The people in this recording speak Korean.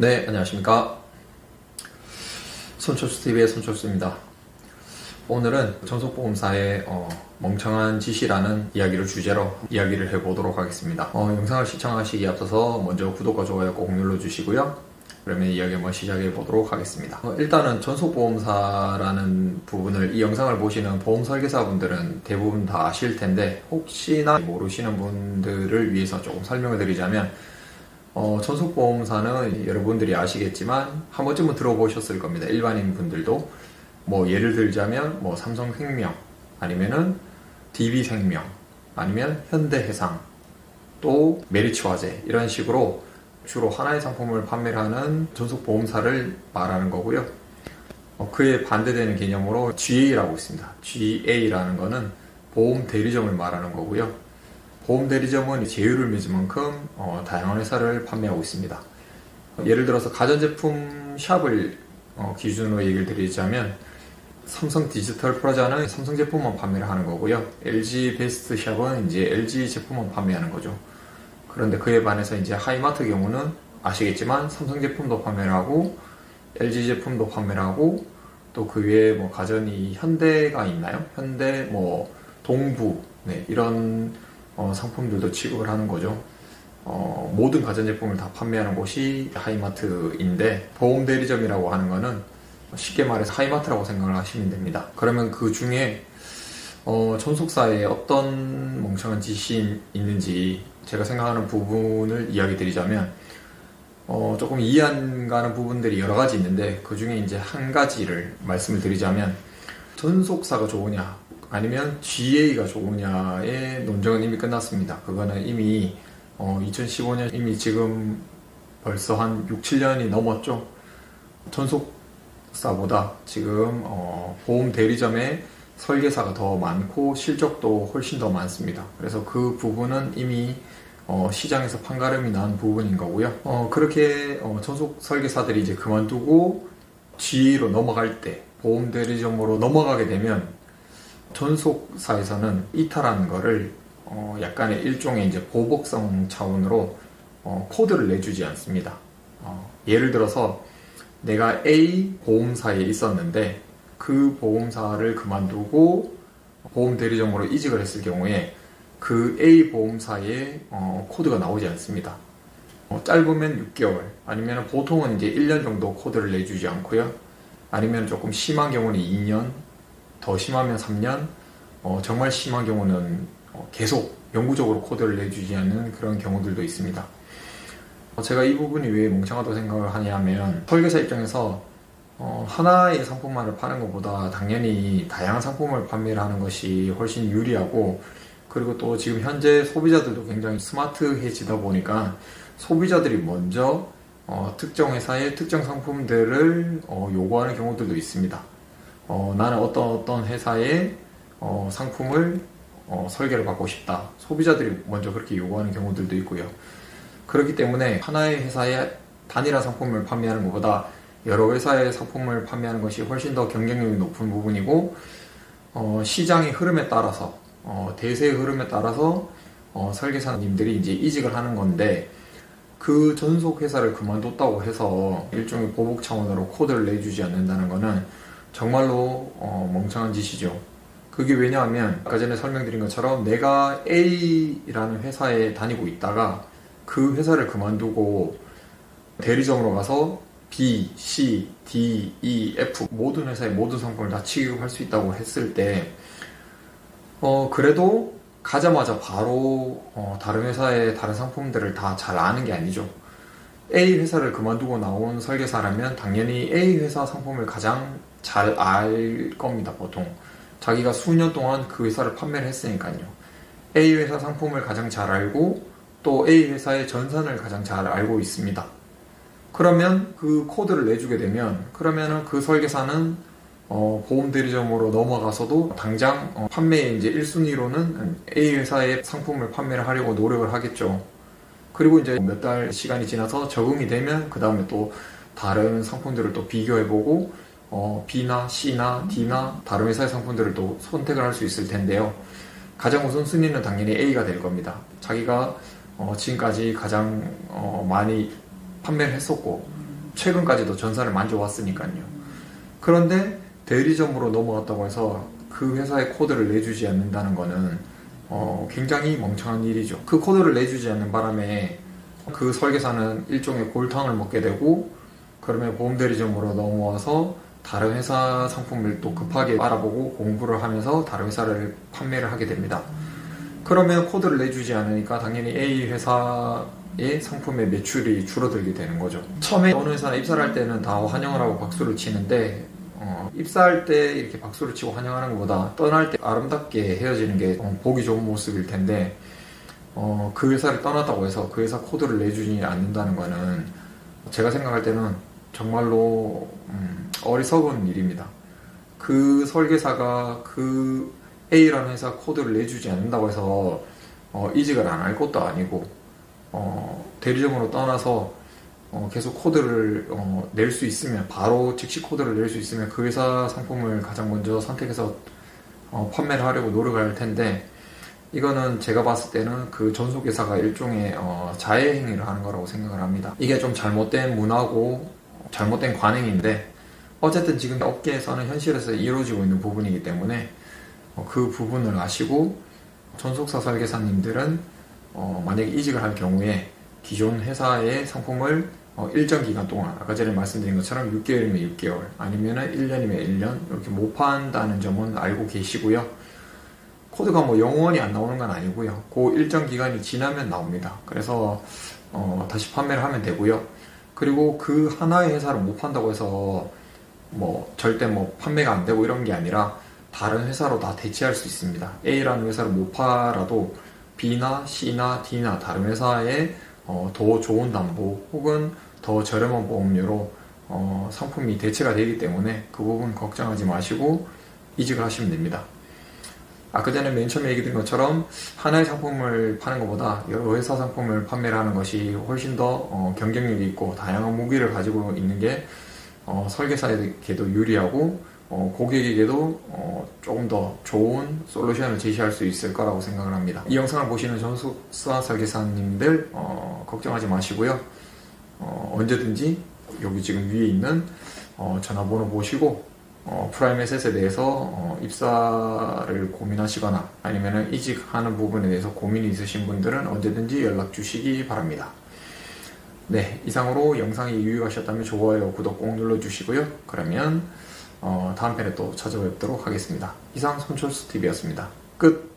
네, 안녕하십니까. 손철수TV의 손철수입니다. 오늘은 전속보험사의 멍청한 짓이라는 이야기를 주제로 이야기를 해보도록 하겠습니다. 영상을 시청하시기에 앞서서 먼저 구독과 좋아요 꼭 눌러주시고요. 그러면 이야기 한번 시작해 보도록 하겠습니다. 일단은 전속보험사라는 부분을 이 영상을 보시는 보험 설계사분들은 대부분 다 아실 텐데, 혹시나 모르시는 분들을 위해서 조금 설명을 드리자면, 전속보험사는 여러분들이 아시겠지만 한 번쯤은 들어보셨을 겁니다. 일반인 분들도 예를 들자면 삼성생명, 아니면은 DB생명, 아니면 현대해상, 또 메리츠화재, 이런 식으로 주로 하나의 상품을 판매를 하는 전속보험사를 말하는 거고요. 그에 반대되는 개념으로 GA라고 있습니다. GA라는 거는 보험 대리점을 말하는 거고요. 보험 대리점은 제휴를 맺은 만큼 다양한 회사를 판매하고 있습니다. 예를 들어서 가전제품 샵을 기준으로 얘기를 드리자면, 삼성 디지털 프라자는 삼성 제품만 판매를 하는 거고요. LG 베스트 샵은 이제 LG 제품만 판매하는 거죠. 그런데 그에 반해서 이제 하이마트 경우는 아시겠지만 삼성 제품도 판매를 하고 LG 제품도 판매를 하고, 또 그 외에 가전이 현대가 있나요? 현대, 동부, 네, 이런 상품들도 취급을 하는 거죠. 모든 가전제품을 다 판매하는 곳이 하이마트인데, 보험 대리점이라고 하는 거는 쉽게 말해서 하이마트라고 생각을 하시면 됩니다. 그러면 그 중에 전속사에 어떤 멍청한 짓이 있는지 제가 생각하는 부분을 이야기 드리자면, 조금 이해 안 가는 부분들이 여러 가지 있는데, 그 중에 이제 한 가지를 말씀을 드리자면, 전속사가 좋으냐 아니면 GA가 좋으냐의 논쟁은 이미 끝났습니다. 그거는 이미 2015년, 이미 지금 벌써 한 6, 7년이 넘었죠. 전속사보다 지금 보험 대리점의 설계사가 더 많고 실적도 훨씬 더 많습니다. 그래서 그 부분은 이미 시장에서 판가름이 난 부분인 거고요. 그렇게 전속 설계사들이 이제 그만두고 GA로 넘어갈 때, 보험 대리점으로 넘어가게 되면 전속사에서는 이탈하는 거를 약간의 일종의 이제 보복성 차원으로 코드를 내주지 않습니다. 예를 들어서 내가 A 보험사에 있었는데 그 보험사를 그만두고 보험 대리점으로 이직을 했을 경우에 그 A 보험사에 코드가 나오지 않습니다. 짧으면 6개월, 아니면 보통은 이제 1년 정도 코드를 내주지 않고요. 아니면 조금 심한 경우는 2년, 더 심하면 3년, 정말 심한 경우는 계속 영구적으로 코드를 내주지 않는 그런 경우들도 있습니다. 제가 이 부분이 왜 멍청하다고 생각을 하냐면, 설계사 입장에서 하나의 상품만을 파는 것보다 당연히 다양한 상품을 판매를 하는 것이 훨씬 유리하고, 그리고 또 지금 현재 소비자들도 굉장히 스마트해지다 보니까 소비자들이 먼저 특정 회사의 특정 상품들을 요구하는 경우들도 있습니다. 나는 어떤 회사의 상품을 설계를 받고 싶다. 소비자들이 먼저 그렇게 요구하는 경우들도 있고요. 그렇기 때문에 하나의 회사의 단일한 상품을 판매하는 것보다 여러 회사의 상품을 판매하는 것이 훨씬 더 경쟁력이 높은 부분이고, 시장의 흐름에 따라서, 대세의 흐름에 따라서 설계사님들이 이제 이직을 하는 건데, 그 전속 회사를 그만뒀다고 해서 일종의 보복 차원으로 코드를 내주지 않는다는 것은 정말로 멍청한 짓이죠. 그게 왜냐하면 아까 전에 설명드린 것처럼 내가 A라는 회사에 다니고 있다가 그 회사를 그만두고 대리점으로 가서 B, C, D, E, F 모든 회사의 모든 상품을 다 취급할 수 있다고 했을 때 그래도 가자마자 바로 다른 회사의 다른 상품들을 다 잘 아는 게 아니죠. A 회사를 그만두고 나온 설계사라면 당연히 A 회사 상품을 가장 잘 알 겁니다. 보통 자기가 수년 동안 그 회사를 판매를 했으니까요. A 회사 상품을 가장 잘 알고 또 A 회사의 전산을 가장 잘 알고 있습니다. 그러면 그 코드를 내주게 되면, 그러면은 그 설계사는 보험 대리점으로 넘어가서도 당장 판매의 이제 1순위로는 A 회사의 상품을 판매를 하려고 노력을 하겠죠. 그리고 이제 몇 달 시간이 지나서 적응이 되면 그 다음에 또 다른 상품들을 또 비교해보고 B나 C나 D나 다른 회사의 상품들을 또 선택을 할 수 있을 텐데요. 가장 우선순위는 당연히 A가 될 겁니다. 자기가 지금까지 가장 많이 판매를 했었고 최근까지도 전산을 만져왔으니까요. 그런데 대리점으로 넘어갔다고 해서 그 회사의 코드를 내주지 않는다는 거는 굉장히 멍청한 일이죠. 그 코드를 내주지 않는 바람에 그 설계사는 일종의 골탕을 먹게 되고, 그러면 보험대리점으로 넘어와서 다른 회사 상품을 또 급하게 알아보고 공부를 하면서 다른 회사를 판매를 하게 됩니다. 그러면 코드를 내주지 않으니까 당연히 A 회사의 상품의 매출이 줄어들게 되는 거죠. 처음에 어느 회사나 입사를 할 때는 다 환영을 하고 박수를 치는데, 입사할 때 이렇게 박수를 치고 환영하는 것보다 떠날 때 아름답게 헤어지는 게 보기 좋은 모습일 텐데, 그 회사를 떠났다고 해서 그 회사 코드를 내주지 않는다는 거는 제가 생각할 때는 정말로 어리석은 일입니다. 그 설계사가 그 A라는 회사 코드를 내주지 않는다고 해서 이직을 안 할 것도 아니고, 대리점으로 떠나서 계속 코드를 낼 수 있으면, 바로 즉시 코드를 낼 수 있으면 그 회사 상품을 가장 먼저 선택해서 판매를 하려고 노력을 할 텐데, 이거는 제가 봤을 때는 그 전속회사가 일종의 자해 행위를 하는 거라고 생각을 합니다. 이게 좀 잘못된 문화고 잘못된 관행인데, 어쨌든 지금 업계에서는 현실에서 이루어지고 있는 부분이기 때문에 그 부분을 아시고, 전속사 설계사님들은 만약에 이직을 할 경우에 기존 회사의 상품을 일정 기간 동안, 아까 전에 말씀드린 것처럼 6개월이면 6개월, 아니면은 1년이면 1년 이렇게 못 판다는 점은 알고 계시고요. 코드가 뭐 영원히 안 나오는 건 아니고요. 그 일정 기간이 지나면 나옵니다. 그래서 다시 판매를 하면 되고요. 그리고 그 하나의 회사를 못 판다고 해서 절대 판매가 안 되고 이런 게 아니라 다른 회사로 다 대체할 수 있습니다. A라는 회사를 못 팔아도 B나 C나 D나 다른 회사에 더 좋은 담보 혹은 더 저렴한 보험료로 상품이 대체가 되기 때문에 그 부분 걱정하지 마시고 이직을 하시면 됩니다. 아까 전에 맨 처음에 얘기 드린 것처럼 하나의 상품을 파는 것보다 여러 회사 상품을 판매를 하는 것이 훨씬 더 경쟁력이 있고 다양한 무기를 가지고 있는 게 설계사에게도 유리하고 고객에게도 조금 더 좋은 솔루션을 제시할 수 있을 거라고 생각을 합니다. 이 영상을 보시는 전속사 설계사님들 걱정하지 마시고요. 언제든지 여기 지금 위에 있는 전화번호 보시고 프라임 에셋에 대해서 입사를 고민하시거나 아니면 이직하는 부분에 대해서 고민이 있으신 분들은 언제든지 연락 주시기 바랍니다. 네, 이상으로 영상이 유익하셨다면 좋아요, 구독 꼭 눌러주시고요. 그러면 다음 편에 또 찾아뵙도록 하겠습니다. 이상 손철수TV였습니다. 끝!